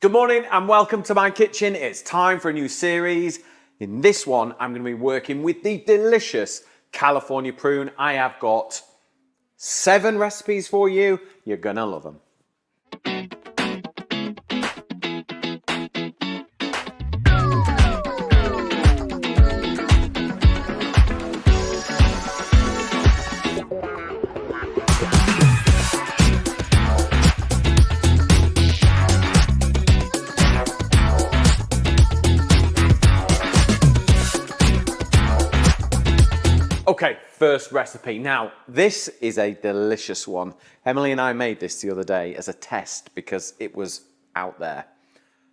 Good morning and welcome to my kitchen. It's time for a new series. In this one, I'm going to be working with the delicious California prune. I have got 7 recipes for you. You're going to love them. Okay, first recipe. Now, this is a delicious one. Emily and I made this the other day as a test because it was out there.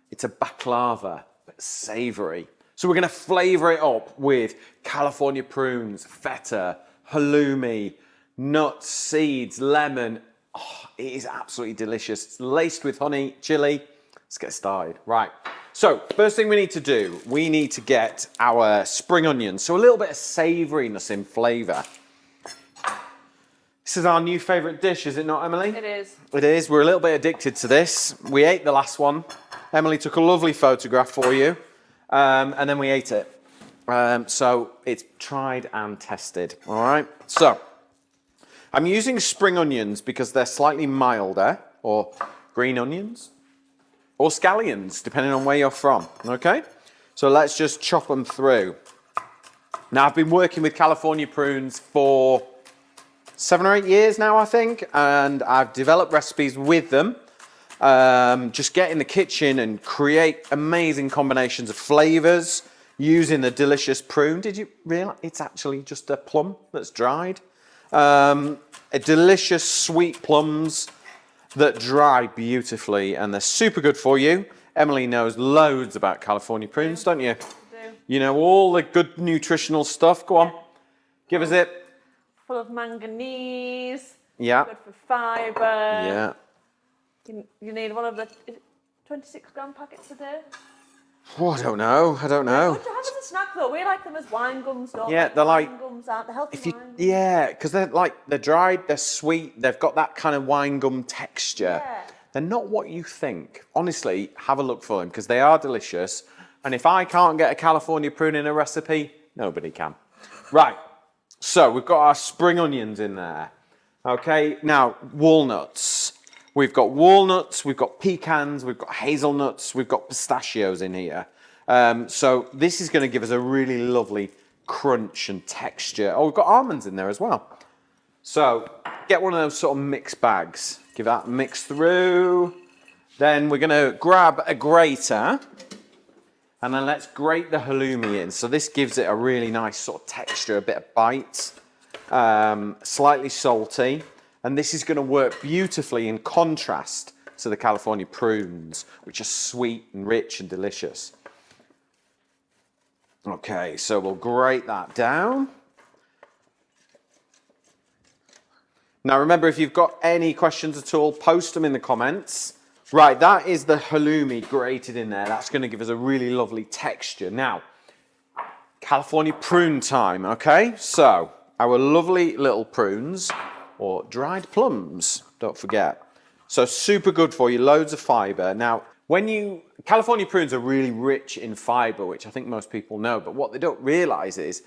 It's a baklava, but savory. So we're going to flavour it up with California prunes, feta, halloumi, nuts, seeds, lemon. Oh, it is absolutely delicious. It's laced with honey, chili. Let's get started. Right. So, first thing we need to do, we need to get our spring onions. So a little bit of savouriness in flavour. This is our new favourite dish, is it not, Emily? It is. It is. We're a little bit addicted to this. We ate the last one. Emily took a lovely photograph for you, and then we ate it. So it's tried and tested, all right? So, I'm using spring onions because they're slightly milder, or green onions. Or scallions, depending on where you're from, okay? So let's just chop them through. Now, I've been working with California prunes for 7 or 8 years now, I think, and I've developed recipes with them. Just get in the kitchen and create amazing combinations of flavors using the delicious prune. Did you realize it's actually just a plum that's dried? A delicious sweet plums that dry beautifully, and they're super good for you. Emily knows loads about California prunes, don't you? I do. You know all the good nutritional stuff. Go on, give us it. Full of manganese. Yeah. Good for fibre. Yeah. You need one of the 26-gram packets a day. Oh, I don't know. Good to have as a snack though. We like them as wine gums, don't we? Yeah, they're like. Wine gums aren't the healthy wine gums. Yeah, because they're dried, they're sweet, they've got that kind of wine gum texture. Yeah. They're not what you think. Honestly, have a look for them because they are delicious. And if I can't get a California prune in a recipe, nobody can. Right, so we've got our spring onions in there. Okay, now walnuts. We've got walnuts, we've got pecans, we've got hazelnuts, we've got pistachios in here. So this is going to give us a really lovely crunch and texture. Oh, we've got almonds in there as well. So get one of those sort of mixed bags. Give that a mix through. Then we're going to grab a grater and then let's grate the halloumi in. So this gives it a really nice sort of texture, a bit of bite, slightly salty. And this is going to work beautifully in contrast to the California prunes, which are sweet and rich and delicious. Okay, so we'll grate that down. Now remember, if you've got any questions at all, post them in the comments. Right, that is the halloumi grated in there. That's going to give us a really lovely texture. Now, California prune time, okay? So, our lovely little prunes, or dried plums, don't forget. So super good for you, loads of fibre. Now, California prunes are really rich in fibre, which I think most people know, but what they don't realise is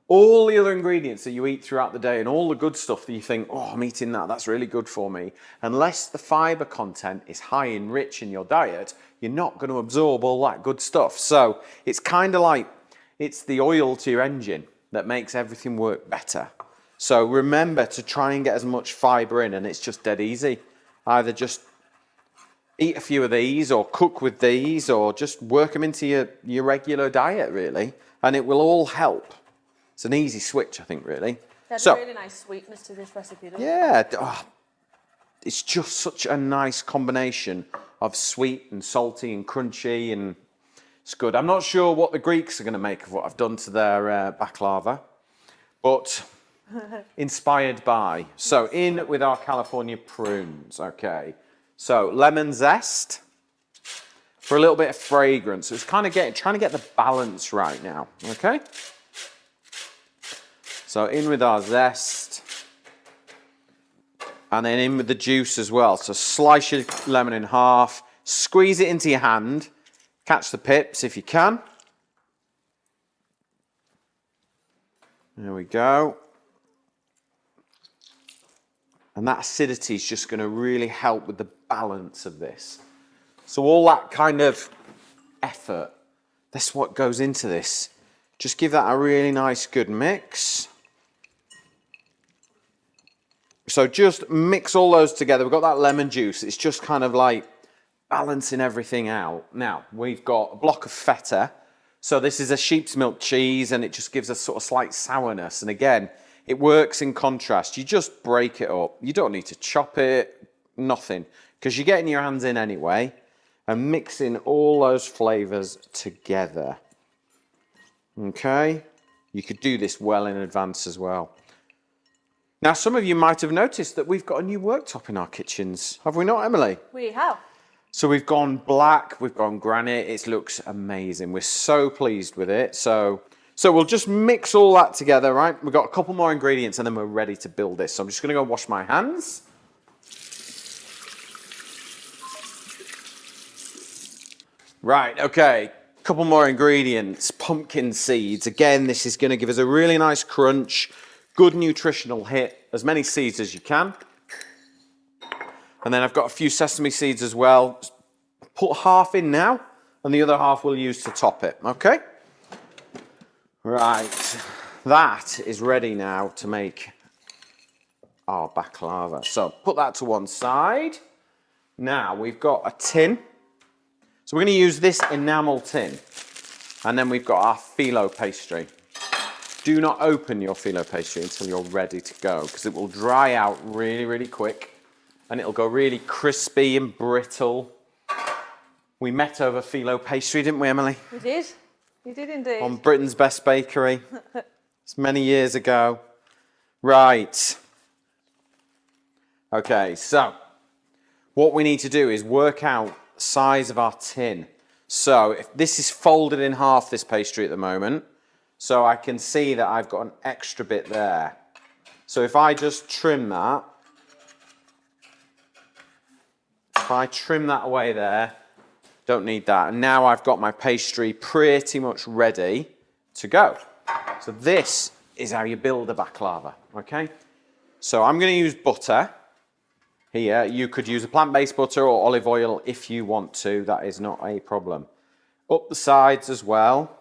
all the other ingredients that you eat throughout the day and all the good stuff that you think, oh, I'm eating that, that's really good for me. Unless the fibre content is high and rich in your diet, you're not going to absorb all that good stuff. So it's kind of like, it's the oil to your engine that makes everything work better. So remember to try and get as much fibre in, and it's just dead easy. Either just eat a few of these or cook with these or just work them into your regular diet, really. And it will all help. It's an easy switch, I think, really. There's a really nice sweetness to this recipe, doesn't it? Yeah. It's just such a nice combination of sweet and salty and crunchy, and it's good. I'm not sure what the Greeks are going to make of what I've done to their baklava, but inspired by. So in with our California prunes, okay. So lemon zest for a little bit of fragrance. So it's kind of trying to get the balance right now, okay. So in with our zest, and then in with the juice as well. So slice your lemon in half, Squeeze it into your hand. Catch the pips if you can. There we go. And that acidity is just going to really help with the balance of this. So all that kind of effort, that's what goes into this. Just give that a really nice good mix. So just mix all those together. We've got that lemon juice. It's just kind of like balancing everything out. Now, we've got a block of feta. So this is a sheep's milk cheese, and it just gives a sort of slight sourness. And again, it works in contrast. You just break it up. You don't need to chop it, nothing, because you're getting your hands in anyway and mixing all those flavors together. Okay? You could do this well in advance as well. Now, some of you might have noticed that we've got a new worktop in our kitchens. Have we not, Emily? We have. So we've gone black, we've gone granite. It looks amazing. We're so pleased with it. So we'll just mix all that together, right? We've got a couple more ingredients and then we're ready to build this. So I'm just going to go wash my hands. Right, okay. Couple more ingredients. Pumpkin seeds. Again, this is going to give us a really nice crunch. Good nutritional hit. As many seeds as you can. And then I've got a few sesame seeds as well. Put half in now, and the other half we'll use to top it, okay? Right, that is ready now to make our baklava. So put that to one side. Now we've got a tin. So we're going to use this enamel tin. And then we've got our phyllo pastry. Do not open your phyllo pastry until you're ready to go, because it will dry out really, really quick. And it'll go really crispy and brittle. We met over phyllo pastry, didn't we, Emily? We did. We did indeed. On Britain's Best Bakery. It's many years ago. Right. Okay, so what we need to do is work out the size of our tin. So if this is folded in half, this pastry at the moment, so I can see that I've got an extra bit there. So if I just trim that, if I trim that away there, don't need that. And now I've got my pastry pretty much ready to go. So this is how you build a baklava, okay? So I'm going to use butter here. You could use a plant-based butter or olive oil if you want to. That is not a problem. Up the sides as well.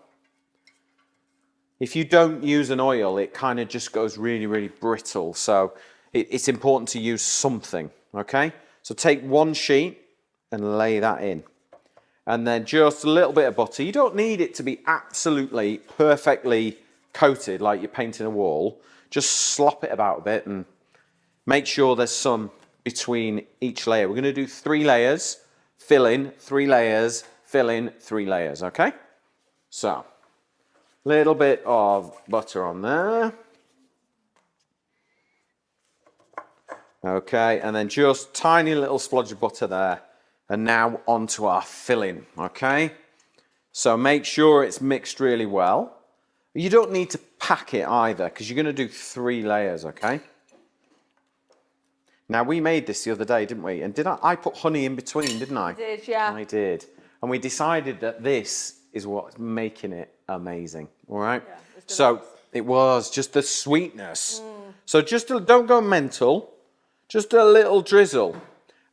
If you don't use an oil, it kind of just goes really, really brittle. So it's important to use something, okay? So take one sheet and lay that in. And then just a little bit of butter. You don't need it to be absolutely perfectly coated like you're painting a wall. Just slop it about a bit and make sure there's some between each layer. We're going to do 3 layers, fill in, 3 layers, fill in, 3 layers, okay? So, little bit of butter on there. Okay, and then just tiny little splodge of butter there. And now onto our filling, okay? So make sure it's mixed really well. You don't need to pack it either, because you're going to do 3 layers, okay? Now, we made this the other day, didn't we? And I put honey in between, didn't I? You did, yeah. I did. And we decided that this is what's making it amazing, all right? Yeah, so it was just the sweetness. So just don't go mental. Just a little drizzle.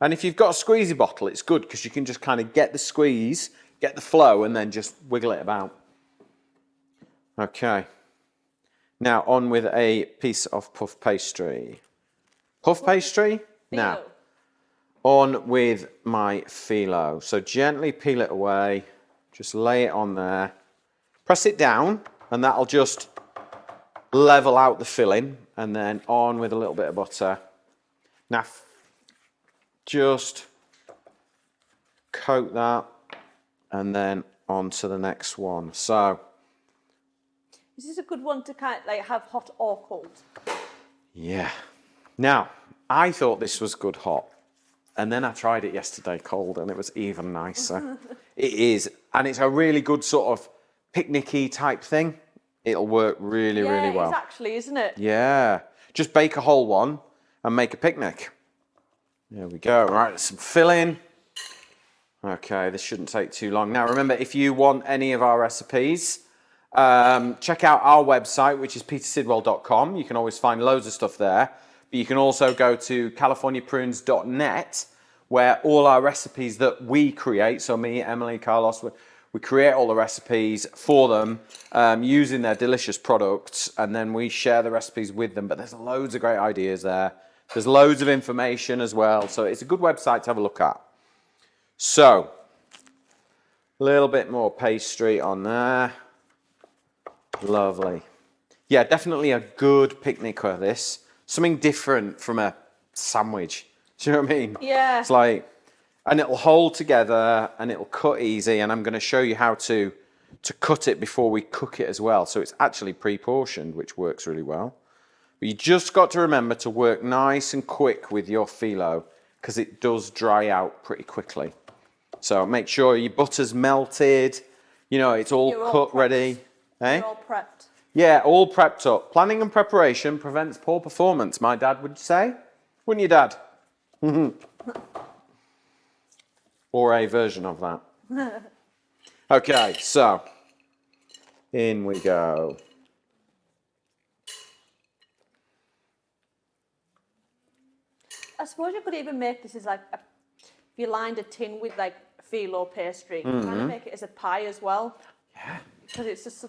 And if you've got a squeezy bottle, it's good because you can just kind of get the squeeze, get the flow, and then just wiggle it about. Okay. Now on with a piece of puff pastry. Puff pastry. Now, on with my phyllo. So gently peel it away. Just lay it on there. Press it down, and that'll just level out the filling. And then on with a little bit of butter. Now, just coat that, and then on to the next one. So, is this a good one to kind of like have hot or cold? Yeah. Now, I thought this was good hot, and then I tried it yesterday cold, and it was even nicer. It is, and it's a really good sort of picnicky type thing. It'll work really, really well. Yeah, it is actually, isn't it? Yeah. Just bake a whole one and make a picnic. There we go. Right, some filling. Okay, this shouldn't take too long. Now, remember, if you want any of our recipes, check out our website, which is petersidwell.com. You can always find loads of stuff there. But you can also go to californiaprunes.net, where all our recipes that we create, so me, Emily, Carlos, we create all the recipes for them using their delicious products, and then we share the recipes with them. But there's loads of great ideas there. There's loads of information as well. So it's a good website to have a look at. So, a little bit more pastry on there. Lovely. Yeah, definitely a good picnicker, this. Something different from a sandwich. Do you know what I mean? Yeah. It's like, and it'll hold together and it'll cut easy. And I'm going to show you how to cut it before we cook it as well. So it's actually pre-portioned, which works really well. But you just got to remember to work nice and quick with your phyllo because it does dry out pretty quickly. So make sure your butter's melted, you know, it's all cut ready. Eh? You're all prepped. Yeah, all prepped up. Planning and preparation prevents poor performance, my dad would say. Wouldn't you, Dad? Or a version of that. Okay, so in we go. I suppose you could even make this as like, if you lined a tin with like phyllo pastry, kind of make it as a pie as well. Yeah. Because it's just,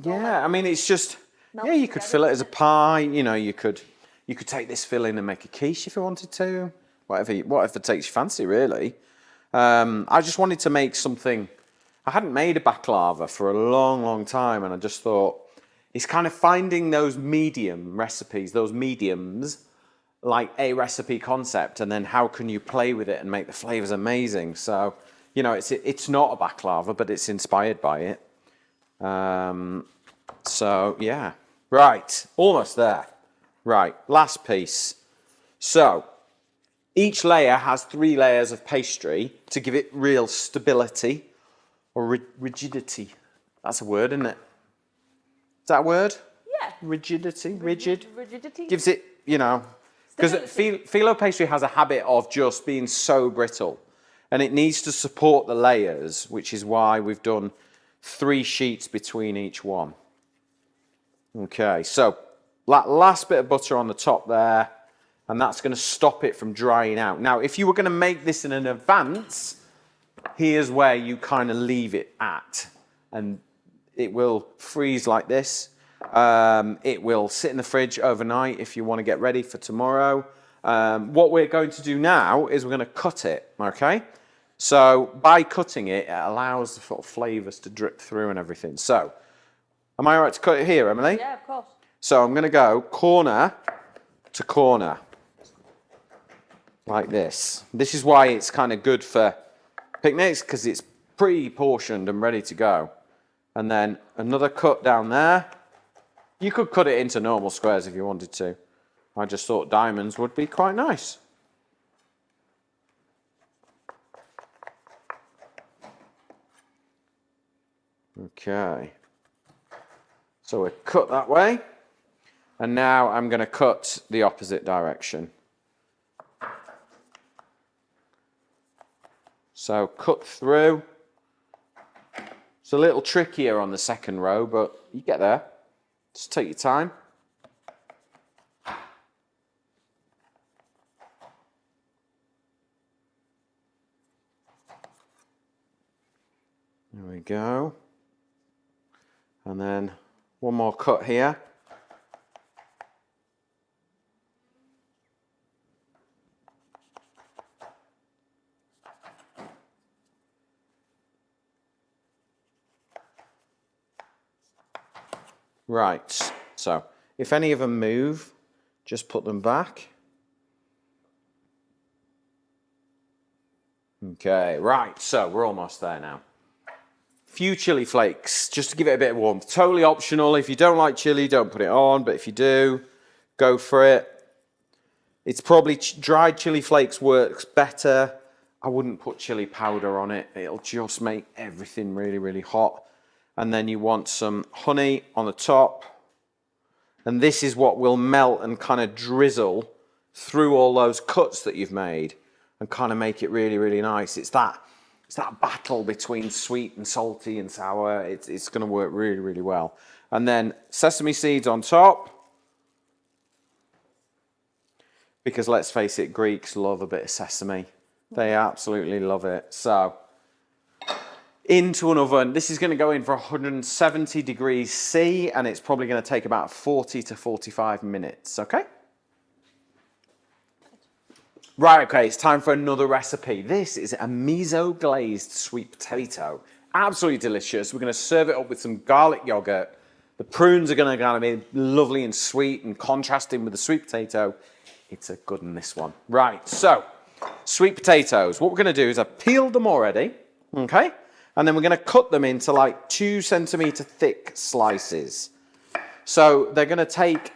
Yeah, I mean, it's just, yeah, you could fill it as a pie. You know, you could take this filling and make a quiche if you wanted to. Whatever takes your fancy, really. I just wanted to make something. I hadn't made a baklava for a long, long time, and I just thought it's kind of finding those medium recipes, those mediums, like a recipe concept, and then how can you play with it and make the flavors amazing. So, you know, it's not a baklava, but it's inspired by it. So yeah, right, almost there. Right, last piece. So each layer has 3 layers of pastry to give it real stability or rigidity. That's a word, isn't it? Is that a word? Yeah. Rigidity, rigid. Rigidity. Gives it, you know, because phyllo pastry has a habit of just being so brittle, and it needs to support the layers, which is why we've done 3 sheets between each one. Okay, so that last bit of butter on the top there, and that's going to stop it from drying out. Now, if you were going to make this in advance, here's where you kind of leave it at, and it will freeze like this. It will sit in the fridge overnight if you want to get ready for tomorrow. What we're going to do now is we're going to cut it, okay? So by cutting it, it allows the sort of flavours to drip through and everything. So, am I all right to cut it here, Emily? Yeah, of course. So I'm going to go corner to corner, like this. This is why it's kind of good for picnics, because it's pre-portioned and ready to go. And then another cut down there. You could cut it into normal squares if you wanted to. I just thought diamonds would be quite nice. Okay. So we're cut that way. And now I'm going to cut the opposite direction. So cut through. It's a little trickier on the second row, but you get there. Just take your time. There we go. And then one more cut here. Right, so if any of them move, just put them back. Okay, right, so we're almost there now. Few chili flakes, just to give it a bit of warmth. Totally optional. If you don't like chili, don't put it on, but if you do, go for it. It's probably dried chili flakes works better. I wouldn't put chili powder on it. It'll just make everything really, really hot. And then you want some honey on the top. And this is what will melt and kind of drizzle through all those cuts that you've made and kind of make it really, really nice. It's that it's that battle between sweet and salty and sour. It's going to work really, really well. And then sesame seeds on top. Because let's face it, Greeks love a bit of sesame. They absolutely love it. So into an oven. This is going to go in for 170 degrees C, and it's probably going to take about 40 to 45 minutes, okay? Right, okay, it's time for another recipe. This is a miso glazed sweet potato. Absolutely delicious. We're going to serve it up with some garlic yogurt. The prunes are going to be lovely and sweet and contrasting with the sweet potato. It's a good one, this one. Right, so sweet potatoes. What we're going to do is I've peeled them already, okay? And then we're going to cut them into like 2 centimetre thick slices. So they're going to take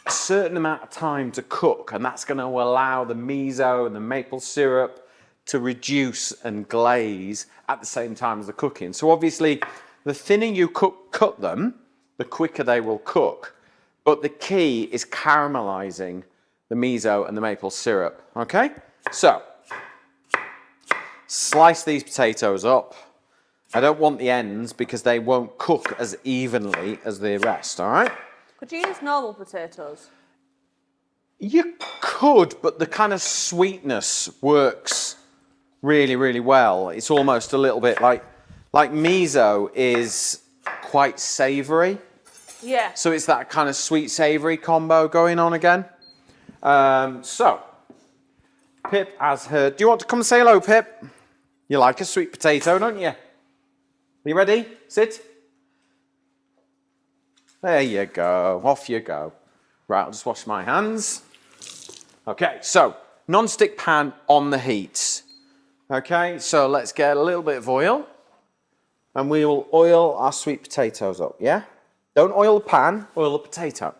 a certain amount of time to cook, and that's going to allow the miso and the maple syrup to reduce and glaze at the same time as the cooking. So obviously, the thinner you cut them, the quicker they will cook. But the key is caramelizing the miso and the maple syrup, okay? So, slice these potatoes up. I don't want the ends because they won't cook as evenly as the rest, all right? Could you use normal potatoes? You could, but the kind of sweetness works really, really well. It's almost a little bit like miso is quite savoury. Yeah. So it's that kind of sweet savoury combo going on again. So, Pip has heard. Do you want to come say hello, Pip? You like a sweet potato, don't you? Are you ready? Sit. There you go. Off you go. Right, I'll just wash my hands. Okay, so non-stick pan on the heat. Okay, so let's get a little bit of oil. And we will oil our sweet potatoes up, yeah? Don't oil the pan, oil the potato.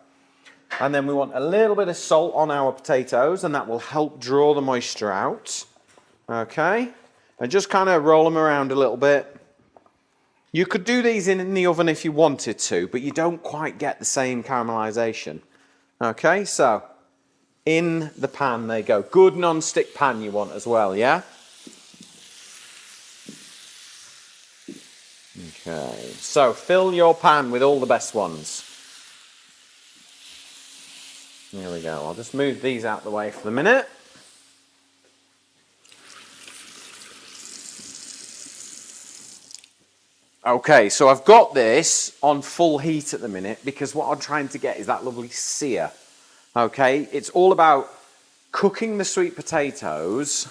And then we want a little bit of salt on our potatoes, and that will help draw the moisture out. Okay, and just kind of roll them around a little bit. You could do these in the oven if you wanted to, but you don't quite get the same caramelization. Okay, so in the pan they go. Good non-stick pan you want as well, yeah? Okay, so fill your pan with all the best ones. Here we go. I'll just move these out the way for the minute. Okay, so I've got this on full heat at the minute because what I'm trying to get is that lovely sear. Okay, it's all about cooking the sweet potatoes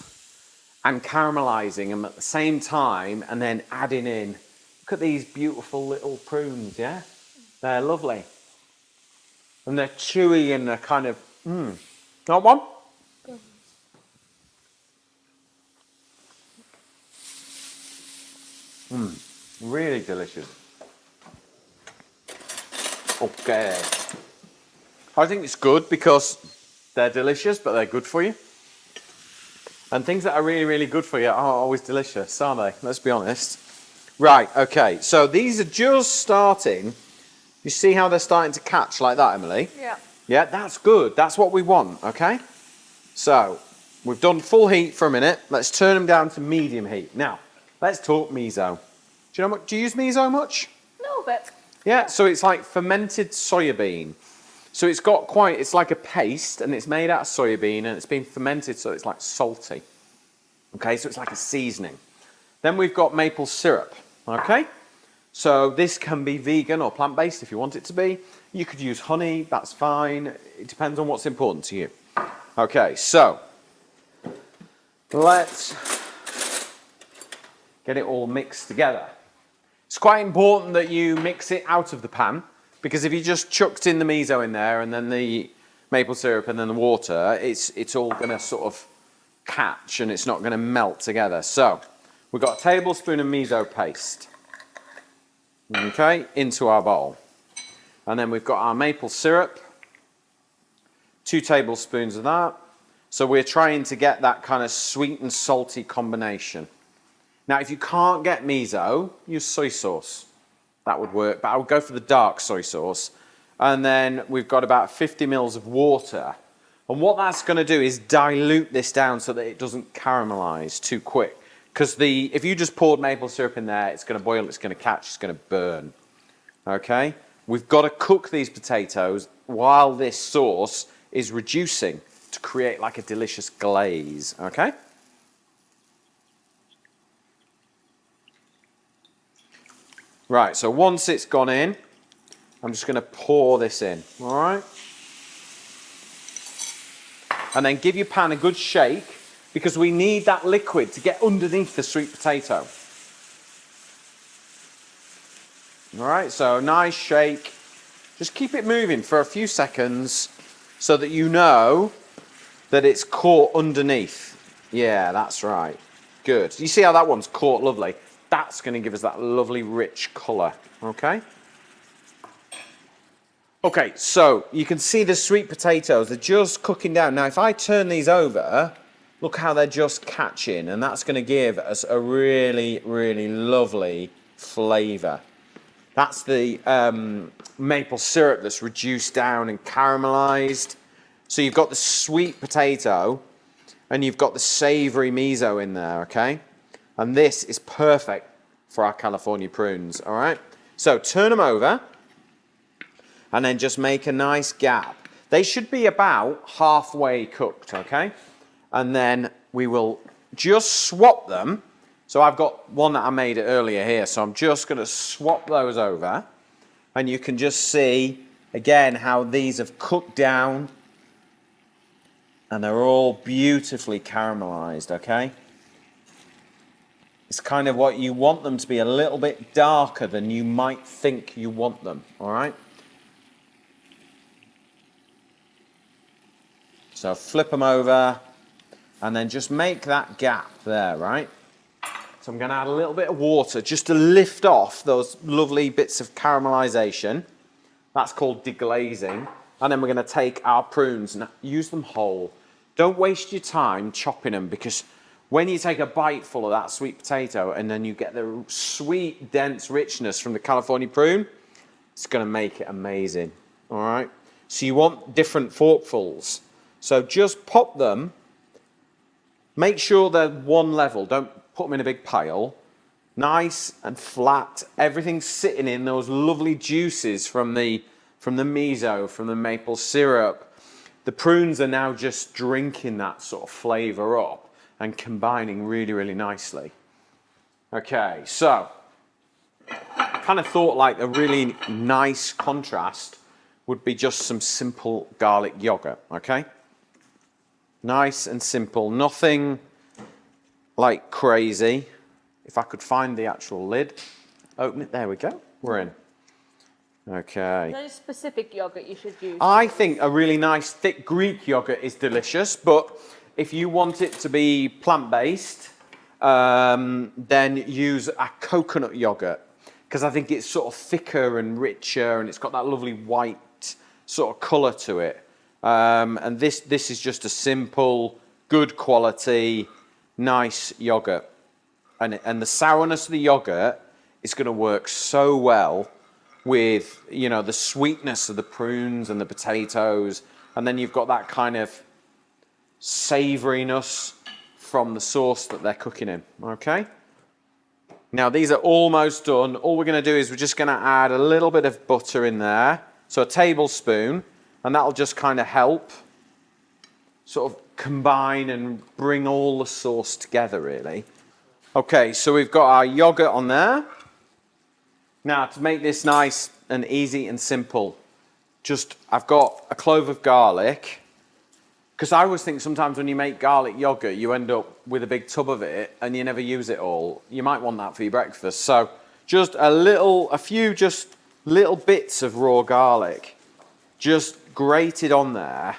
and caramelizing them at the same time and then adding in, look at these beautiful little prunes, yeah? They're lovely. And they're chewy and they're kind of, Not one? Really delicious. Okay. I think it's good because they're delicious, but they're good for you. And things that are really, really good for you are always delicious, aren't they? Let's be honest. Right, okay. So these are just starting. You see how they're starting to catch like that, Emily? Yeah. Yeah, that's good. That's what we want, okay? So, we've done full heat for a minute. Let's turn them down to medium heat. Now, let's talk miso. Do you use miso much? A little bit. Yeah, so it's like fermented soya bean. So it's like a paste, and it's made out of soya bean, and it's been fermented, so it's like salty. Okay, so it's like a seasoning. Then we've got maple syrup, okay? So this can be vegan or plant-based if you want it to be. You could use honey, that's fine. It depends on what's important to you. Okay, so let's get it all mixed together. It's quite important that you mix it out of the pan, because if you just chucked in the miso in there and then the maple syrup and then the water, it's all going to sort of catch and it's not going to melt together. So we've got a tablespoon of miso paste, okay, into our bowl. And then we've got our maple syrup, 2 tablespoons of that. So we're trying to get that kind of sweet and salty combination. Now, if you can't get miso, use soy sauce. That would work, but I would go for the dark soy sauce. And then we've got about 50 mils of water. And what that's going to do is dilute this down so that it doesn't caramelize too quick. Because if you just poured maple syrup in there, it's going to boil, it's going to catch, it's going to burn. Okay? We've got to cook these potatoes while this sauce is reducing to create like a delicious glaze. Okay? Right, so once it's gone in, I'm just going to pour this in. All right? And then give your pan a good shake, because we need that liquid to get underneath the sweet potato. All right, so nice shake. Just keep it moving for a few seconds so that you know that it's caught underneath. Yeah, that's right. Good. You see how that one's caught lovely? That's going to give us that lovely rich colour. Okay? Okay, so you can see the sweet potatoes, they're just cooking down. Now, if I turn these over, look how they're just catching, and that's going to give us a really, really lovely flavour. That's the maple syrup that's reduced down and caramelised. So you've got the sweet potato, and you've got the savoury miso in there, okay? And this is perfect for our California prunes, all right? So turn them over, and then just make a nice gap. They should be about halfway cooked, okay? And then we will just swap them. So I've got one that I made earlier here, so I'm just gonna swap those over. And you can just see, again, how these have cooked down and they're all beautifully caramelized, okay? It's kind of what you want them to be, a little bit darker than you might think you want them, all right? So flip them over and then just make that gap there, right? So I'm going to add a little bit of water just to lift off those lovely bits of caramelization. That's called deglazing. And then we're going to take our prunes and use them whole. Don't waste your time chopping them, because when you take a bite full of that sweet potato and then you get the sweet, dense richness from the California prune, it's going to make it amazing, all right? So you want different forkfuls. So just pop them, make sure they're one level, don't put them in a big pile, nice and flat, everything's sitting in those lovely juices from the miso, from the maple syrup. The prunes are now just drinking that sort of flavour up and combining really, really nicely. Okay, so I kind of thought like a really nice contrast would be just some simple garlic yogurt, okay? Nice and simple, nothing like crazy. If I could find the actual lid, open it, there we go, we're in. Okay. Is there any specific yogurt you should use? I think a really nice thick Greek yogurt is delicious, but if you want it to be plant-based, then use a coconut yogurt, because I think it's sort of thicker and richer and it's got that lovely white sort of colour to it. And this is just a simple, good quality, nice yogurt. And the sourness of the yogurt is going to work so well with, you know, the sweetness of the prunes and the potatoes. And then you've got that kind of savouriness from the sauce that they're cooking in, okay? Now, these are almost done. All we're going to do is we're just going to add a little bit of butter in there. So a tablespoon. And that'll just kind of help sort of combine and bring all the sauce together, really. Okay, so we've got our yogurt on there. Now, to make this nice and easy and simple, I've got a clove of garlic, because I always think sometimes when you make garlic yogurt, you end up with a big tub of it and you never use it all. You might want that for your breakfast. So just a few little bits of raw garlic, just grated on there,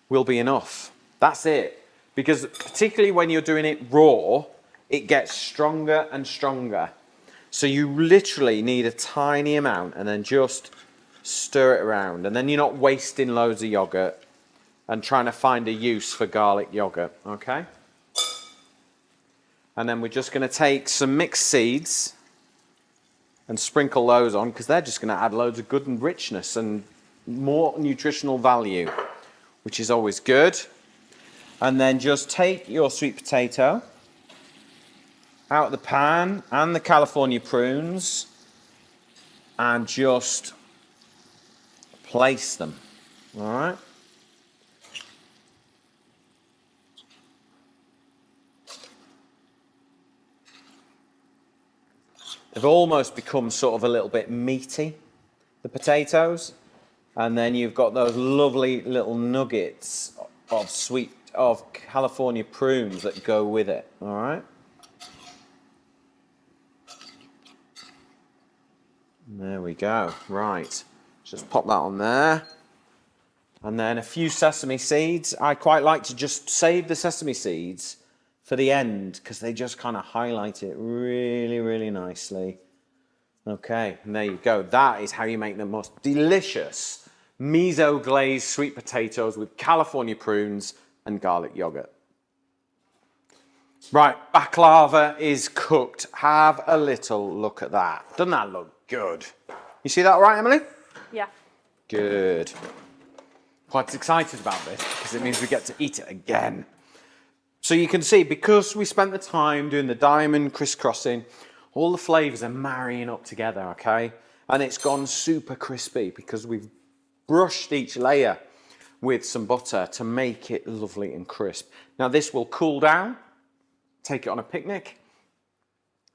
will be enough. That's it. Because particularly when you're doing it raw, it gets stronger and stronger. So you literally need a tiny amount and then just stir it around. And then you're not wasting loads of yogurt and trying to find a use for garlic yogurt, okay? And then we're just going to take some mixed seeds and sprinkle those on, because they're just going to add loads of good and richness and more nutritional value, which is always good. And then just take your sweet potato out of the pan and the California prunes and just place them, all right? They've almost become sort of a little bit meaty, the potatoes. And then you've got those lovely little nuggets of California prunes that go with it, all right? There we go, right. Just pop that on there. And then a few sesame seeds. I quite like to just save the sesame seeds for the end because they just kind of highlight it really, really nicely. Okay, and there you go. That is how you make the most delicious miso glazed sweet potatoes with California prunes and garlic yogurt. Right, baklava is cooked. Have a little look at that. Doesn't that look good? You see that all right, Emily? Yeah. Good. Quite excited about this because it means we get to eat it again. So you can see, because we spent the time doing the diamond crisscrossing, all the flavours are marrying up together, okay? And it's gone super crispy because we've brushed each layer with some butter to make it lovely and crisp. Now this will cool down, take it on a picnic,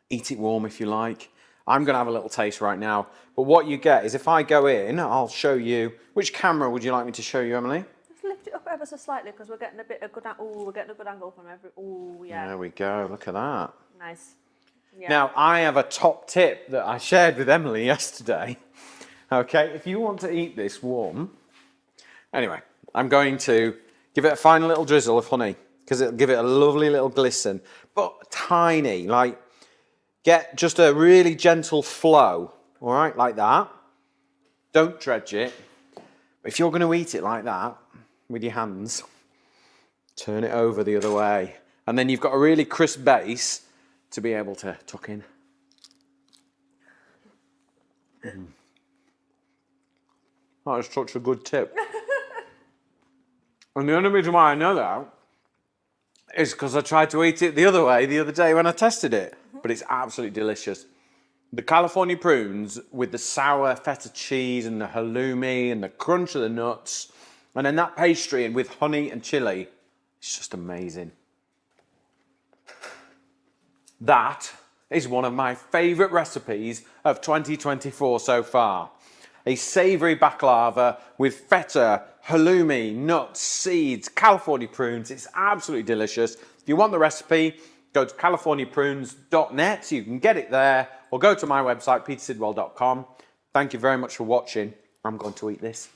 eat it warm if you like. I'm going to have a little taste right now. But what you get is, if I go in, I'll show you. Which camera would you like me to show you, Emily? Just lift it up ever so slightly because we're getting a good angle from every. Oh yeah. There we go. Look at that. Nice. Yeah. Now I have a top tip that I shared with Emily yesterday. Okay, if you want to eat this warm, anyway, I'm going to give it a fine little drizzle of honey because it'll give it a lovely little glisten, but tiny, like get just a really gentle flow, all right, like that. Don't dredge it. If you're going to eat it like that with your hands, turn it over the other way, and then you've got a really crisp base to be able to tuck in. That is such a good tip. And the only reason why I know that is because I tried to eat it the other way the other day when I tested it. But it's absolutely delicious. The California prunes with the sour feta cheese and the halloumi and the crunch of the nuts, and then that pastry and with honey and chili, it's just amazing. That is one of my favourite recipes of 2024 so far. A savoury baklava with feta, halloumi, nuts, seeds, California prunes. It's absolutely delicious. If you want the recipe, go to californiaprunes.net. You can get it there, or go to my website, petersidwell.com. Thank you very much for watching. I'm going to eat this.